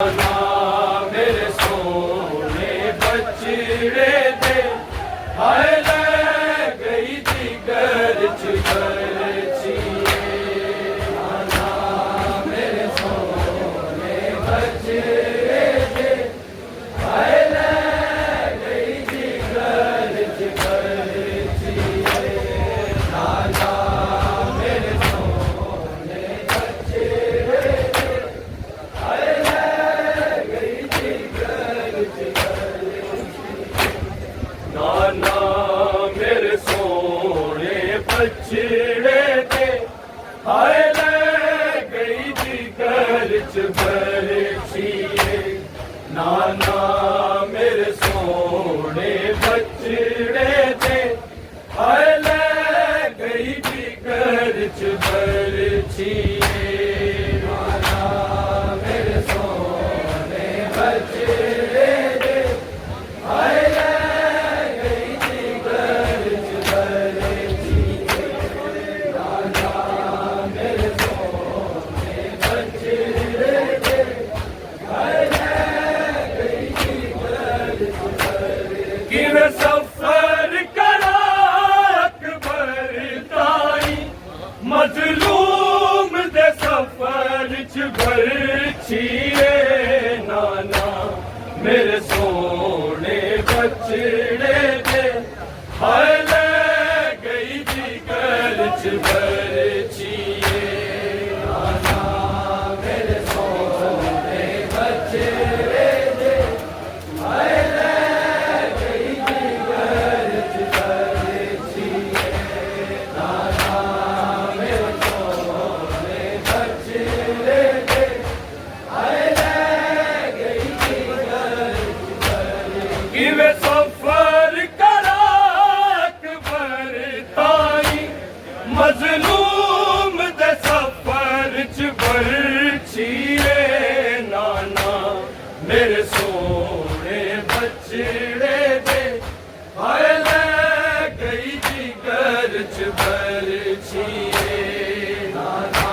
मेरे सोने बछड़े दे हाय ले गई जिगर छिए मेरे सोने बछड़े दे हाय ले गई जिगर छिए नाना मेरे सोने बछड़े दे हाय नाना मेरे सोने बछड़े दे हाय ले गई जिगर छिए नाना मेरे सोने बछड़े दे हाय ले गई जिगर छिए नाना मेरे सोने बछड़े दे हाय सफर करा अकबर ताई मजलूम दे सफर च छिए नाना मेरे सोने बछड़े दे हाय ले गई जिगर छिए नाना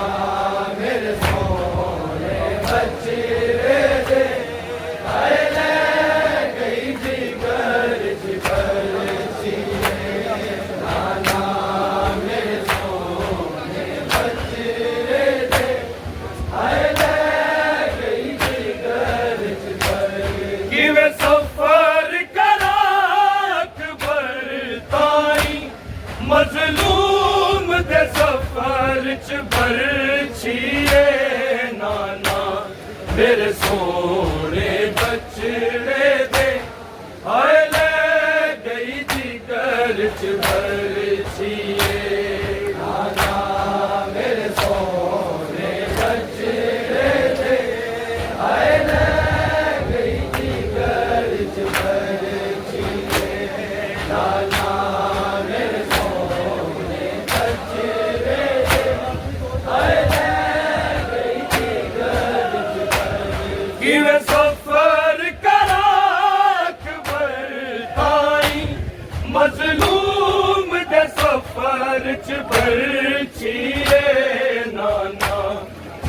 मेरे सोने बछड़े दे हाय सफर करा अकबर ताई मजलूम दे सफर च छिए नाना मेरे सोने बछड़े दे हाय ले गई जिगर छिए नाना मेरे सोने बछड़े दे हाय ले सफर करा अकबर ताई मजलूम दे सफर च छिए नाना मेरे सोने बछड़े दे हाय ले गई जिगर छिए नाना मेरे सोने बछड़े दे हाय ले सफर करा अकबर ताई मजलूम दे सफर च छिए नाना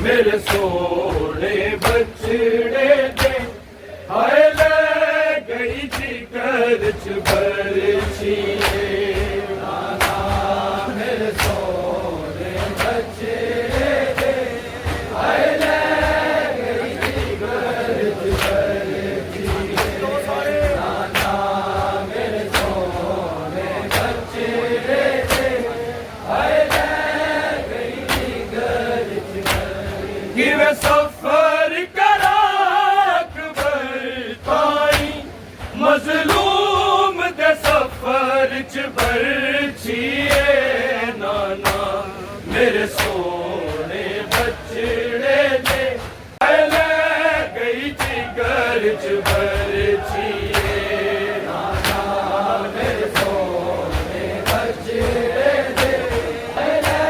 मेरे सोने बछड़े दे हाय ले गई जिगर छिए नाना मेरे सोने बछड़े दे हाय ले सफर करा अकबर ताई मजलूम दे सफर च छिए नाना मेरे सोने बछड़े दे हाय ले गई जिगर छिए नाना मेरे सोने बछड़े दे हाय ले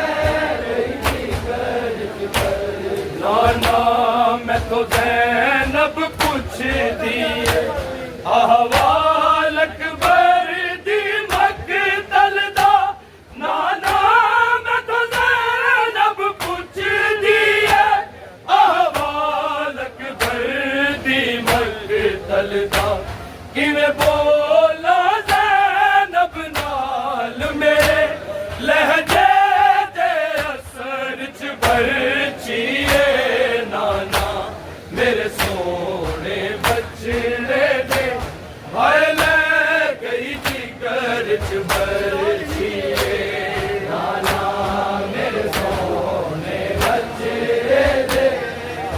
गई जिगर नाना मैं तो ज़ैनब पूछ दिए अहवाल अकबर दी मकतल दा नाना मैं तो ज़ैनब पूछ दिए अहवाल अकबर तलदा किवें बोला ज़ैनब नाल मेरे लहजे दे असर च बरछिए नाना मेरे सोने बछड़े दे हाय ले गई जिगर च बरछिए नाना मेरे सोने बछड़े दे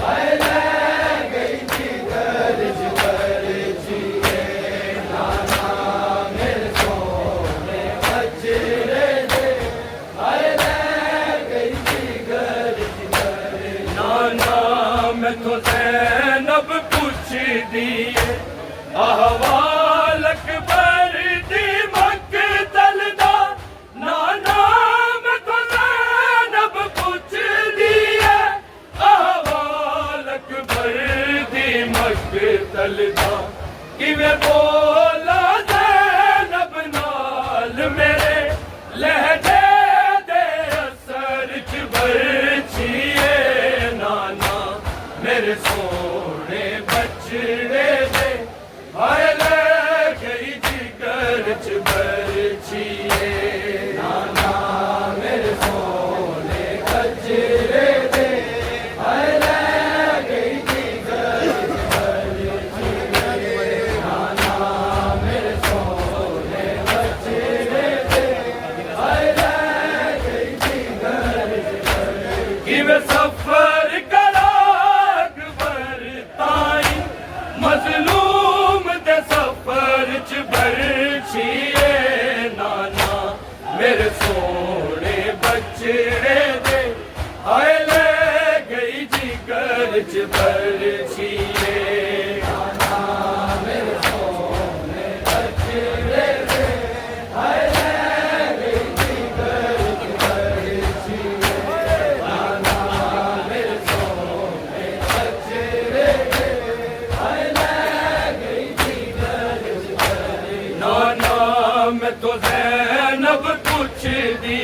हाय ले गई जिगर च बरछिए नाना मेरे सोने बछड़े दे हाय ले गई जिगर च बरछिए नाना मैं तो ज़ैनब पूछदी अहवाल अकबर दी मकतल दा नाना मैं तो ज़ैनब पुछदी है अहवाल अकबर दी मकतल दा किवें बोला ज़ैनब नाल मेरे लहजे दे असर च बरछिए नाना मेरे सोने बछड़े दे हाय ले गई जिगर च बरछिए नाना मेरे सोने बछड़े दे हाय ले गई जिगर च बरछिए नाना मेरे सोने बछड़े दे हाय ले गई जिगर च बरछिए किवें सफर करा अकबर ताई मजलूम दे सफर च बरछिए नाना मेरे सोने बछड़े दे हाय ले गई जिगर च बरछिए नाना मेरे सोने बछड़े दे हाय ले गई जिगर च बरछिए नाना मेरे सोने बछड़े दे हाय ले गई जिगर च बरछिए नाना मैं तो ज़ैनब पुछदी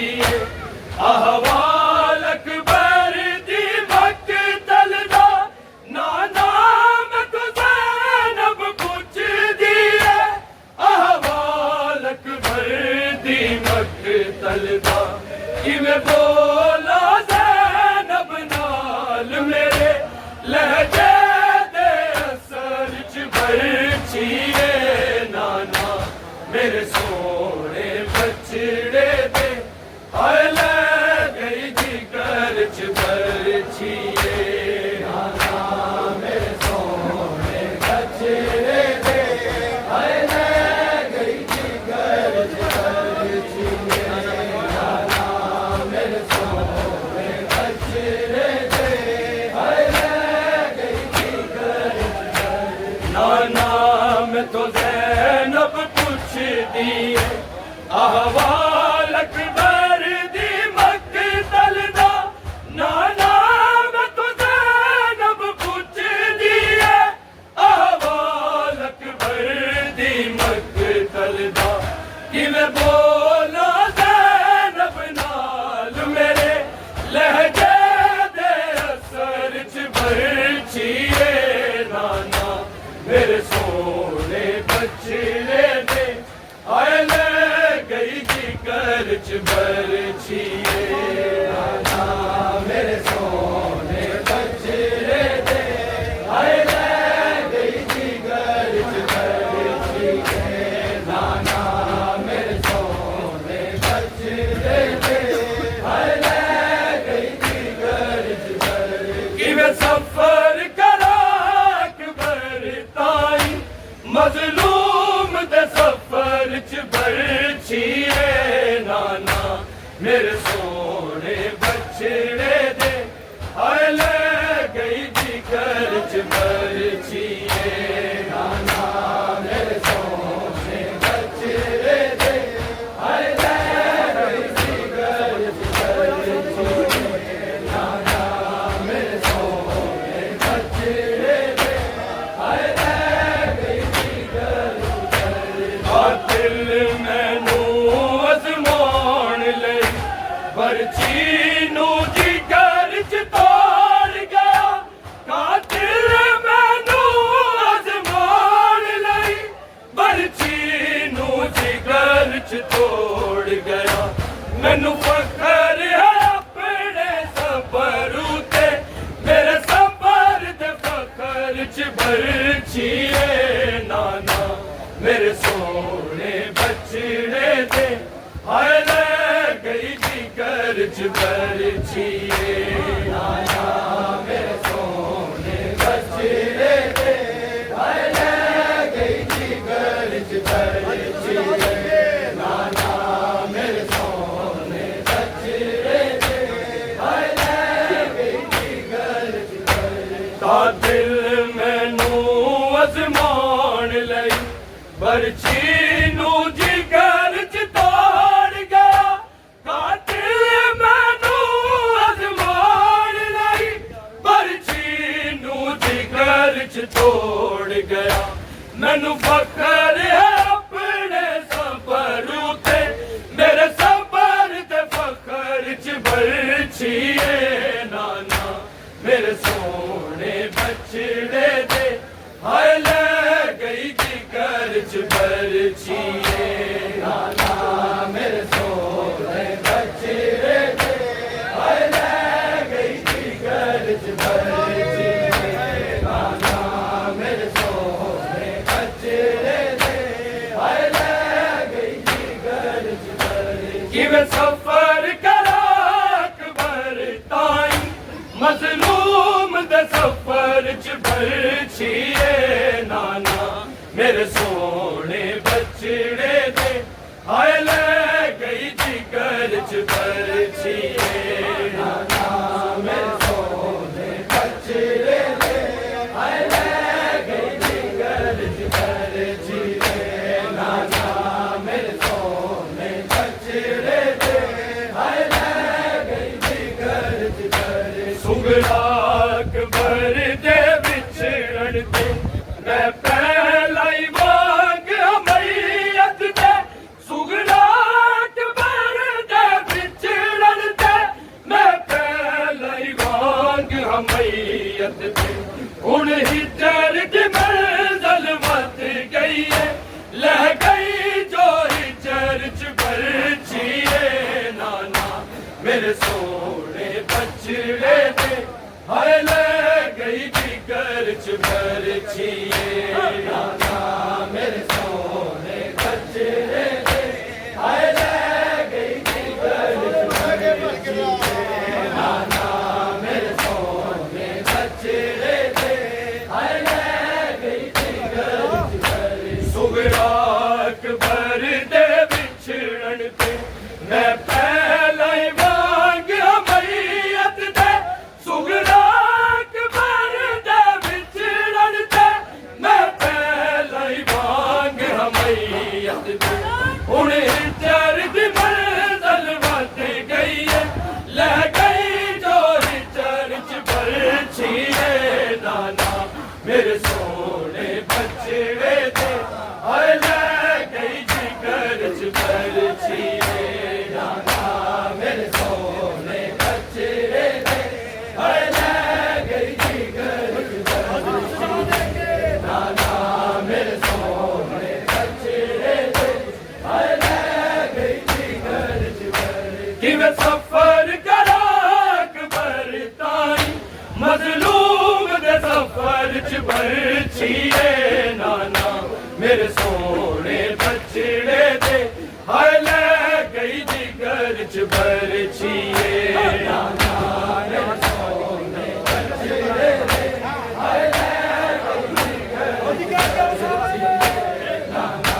अहवाल अकबर दी मकतल दा नाना मैं तो ज़ैनब पुछदी अहवाल अकबर दी मकतल दा किवें बोला ज़ैनब नाल मेरे लहजे दे असर च बरछिए नाना मेरे सोने बछड़े दे हाय ले गई जिगर च बरछिए नाना मेरे सोने बछड़े दे हाय ले गई जिगर च बरछिए नाना मेरे सोने बछड़े दे हाय ले गई जिगर च बरछिए नाना मैं तो ज़ैनब पुछदी अहवाल अकबर दी मकतल दा नाना मैं तो ज़ैनब पुछदी अहवाल अकबर दी मकतल दा किवें बोला ज़ैनब नाल मेरे लहजे दे असर च बरछिए नाना मेरे सोने बछड़े दे हाय ले गई जिगर च बरछिए नाना मेरे सोने बछड़े दे हाय ले गई जिगर च बरछिए नाना मेरे सोने बछड़े दे हाय ले गई जिगर च बरछिए किवें सफर करा अकबर ताई मजलूम दे सफर च बरछिए नाना मेरे सोने बछड़े दे हाय ले गई जिगर च बरछिए नाना मेरे सोने बछड़े दे हाय ले गई जिगर च बरछिए नाना मेरे सोने बछड़े दे हाय ले गई जिगर च बरछिए दिल मैनू अजमाउण लई बरछी नू जिगर च तोड़ गया कातिल मैनू सफर च बरछिए नाना मेरे सोने बछड़े दे हाय ले गई जिगर च बरछिए नाना मेरे सोने बछड़े दे हाय ले गई जिगर च बरछिए नाना मेरे सोने बछड़े दे हाय ले गई जिगर च बरछिए दिल मैनू अजमान लई बरछी नू जिगर च तोड़ गया कातिल मैनू अजमान लई बरछी नू जिगर च तोड़ गया मैनू फखर है अपने सबर उते मेरे सबर ते फखर च बरछिए नाना मेरे सोने बछड़े दे हाय ले गई जिगर च बरछिए नाना मेरे सोने बछड़े दे हाय ले गई जिगर च बरछिए नाना मेरे सोने बछड़े दे हाय ले गई जिगर च बरछिए किवें सफर करा अकबर ताई मजलूम दे सफर च बरछिए नाना मेरे सोने बछड़े दे हाय ले गई जिगर च बरछिए नाना मेरे सोने बछड़े दे हाय ले गई जिगर च बरछिए नाना मेरे सोने बछड़े दे हाय ले गई जिगर च बरछिए सुगड़ा अकबर दे विछड़न ते मैं पहला ही वांग हमैयत दे सुगड़ा अकबर दे विछड़न ते मैं पहला ही वांग हमैयत दे हुण हिजर दी मंज़िल वध गई है लह गई जो हिजर च बरछिए नाना मेरे सोने बछड़े दे हाय ले गई जिगर च बरछिए नाना मेरे सोने बछड़े दे हाय ले गई जिगर च बरछिए नाना मेरे सोने बछड़े दे हाय ले गई जिगर च बरछिए सुगड़ा अकबर दे विछड़न ते मैं पहला ही वांग हमैयत दे सुगड़ा अकबर दे विछड़न ते मैं पहला ही वांग हमैयत दे हुण हिजर दी मंज़िल वध गई है लह गई जो हिजर च बरछिए नाना मेरे सोने बछड़े दे हाय ले गई जिगर च बरछिए नाना मेरे सोने बछड़े दे हाय ले गई जिगर च बरछिए नाना मेरे सोने बछड़े दे हाय ले गई जिगर च बरछिए किवें सफर करा अकबर ताई मजलूम दे सफर च बरछिए नाना मेरे सोने बछड़े दे हाय ले गई जिगर च बरछिए नाना मेरे सोने बछड़े दे हाय ले गई जिगर च बरछिए नाना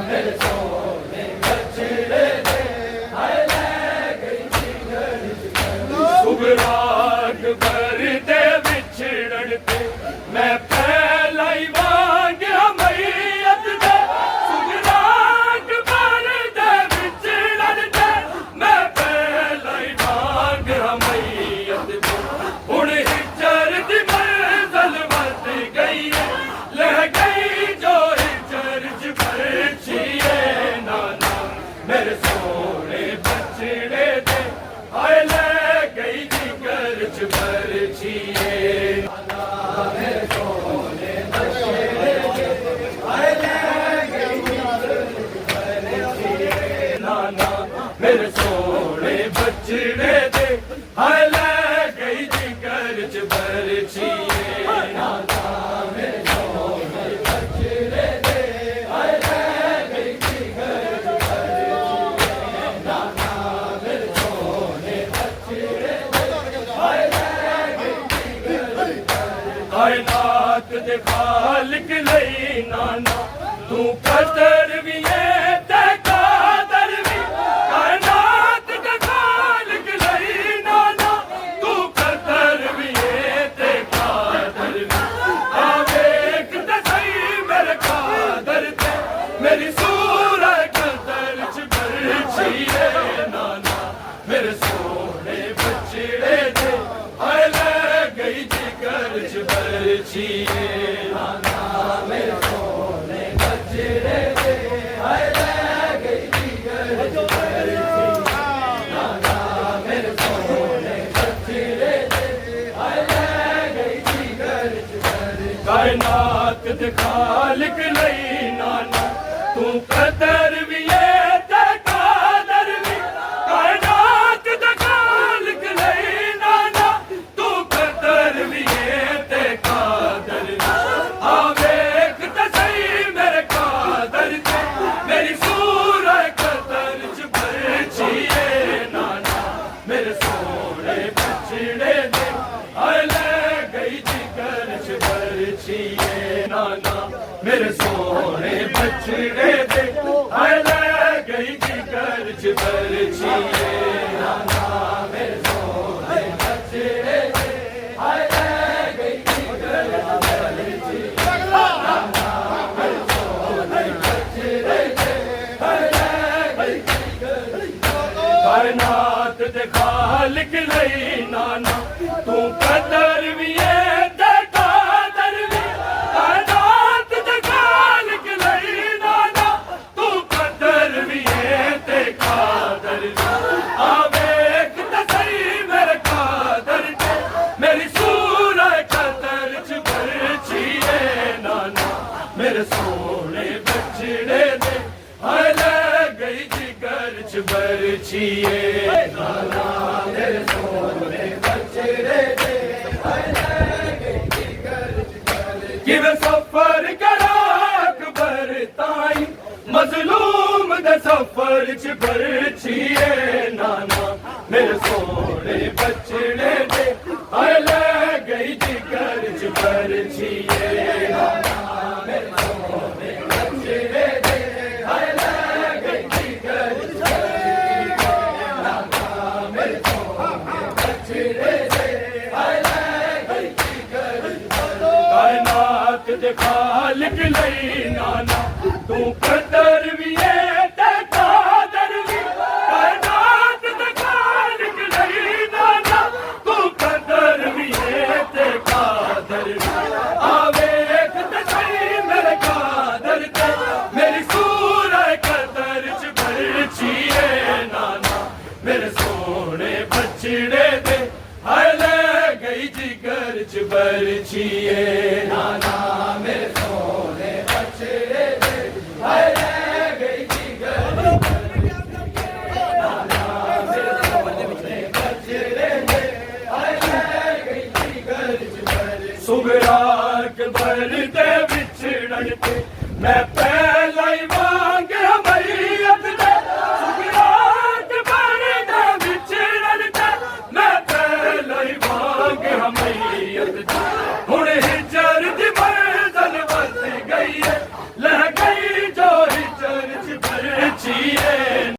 मेरे सोने बछड़े दे हाय ले गई जिगर च बरछिए सुगड़ा अकबर दे विछड़न ते मैं पहला ही वांग हमैयत दे सुगड़ा अकबर दे खालिक लई नाना तू कदर भी है ते कादर भी कायनात दे खालिक लई नाना तू कदर भी है ते कादर भी आवेख ते सही मेरे कादर ते मेरी सूरत कदर च बरछी है नाना मेरे सोने बचड़े दे हाय ले गई जिगर च बरछी है नाना मेरे सोने बचड़े दे हाय ले गई जिगर च बरछी नाना मेरे सोने बचड़े दे हाय ले गई जिगर च बरछी कायनात दे खालिक लई नाना तू कदर भी है ते कादर भी कायनात दे खालिक लई नाना तू कदर भी है ते कादर भी आवेख ते सही मेरे कादर ते मेरी सूरत कदर च बरछी है नाना मेरे सोने बचड़े दे हाय ले गई जिगर च बरछी है नाना मेरे सोने बचड़े दे हाय ले गई जिगर च बरछी है नाना मेरे सोने बचड़े दे हाय ले गई जिगर च बरछी नाना मेरे सोने बचड़े दे हाय ले गई जिगर कायनात दे खालिक लई नाना तू कदर भी है ते कादर भी कायनात दे खालिक लई नाना तू कदर भी है ते कादर भी आवेख ते सही मेरे कादर ते मेरी सूरत कदर च बरछी है नाना मेरे सोने बचड़े दे हाय ले गई जिगर च बरछी है नाना मेरे सोने बचड़े दे हाय ले गई जिगर च बरछी किवें सफर करा अकबर ताई मजलूम दे सफर च बरछी है नाना मेरे सोने बचड़े दे हाय ले गई जिगर च बरछी है नाना मेरे सोने बचड़े दे हाय ले गई जिगर च बरछी है नाना मेरे सोने बचड़े दे हाय ले गई जिगर च बरछी कायनात दे खालिक लई नाना तू कदर भी है ते कादर भी कायनात दे खालिक लई नाना तू कदर भी है ते कादर भी आवेख ते सही मेरे कादर ते मेरी सूरत कदर च बरछी है नाना मेरे सोने बचड़े दे हाय ले गई जिगर च बरछी है नाना मेरे सोने बचड़े दे हाय ले गई जिगर च बरछी है नाना मेरे सोने बचड़े दे हाय ले गई जिगर च बरछी सुगरा अकबर दे विछड़न ते मैं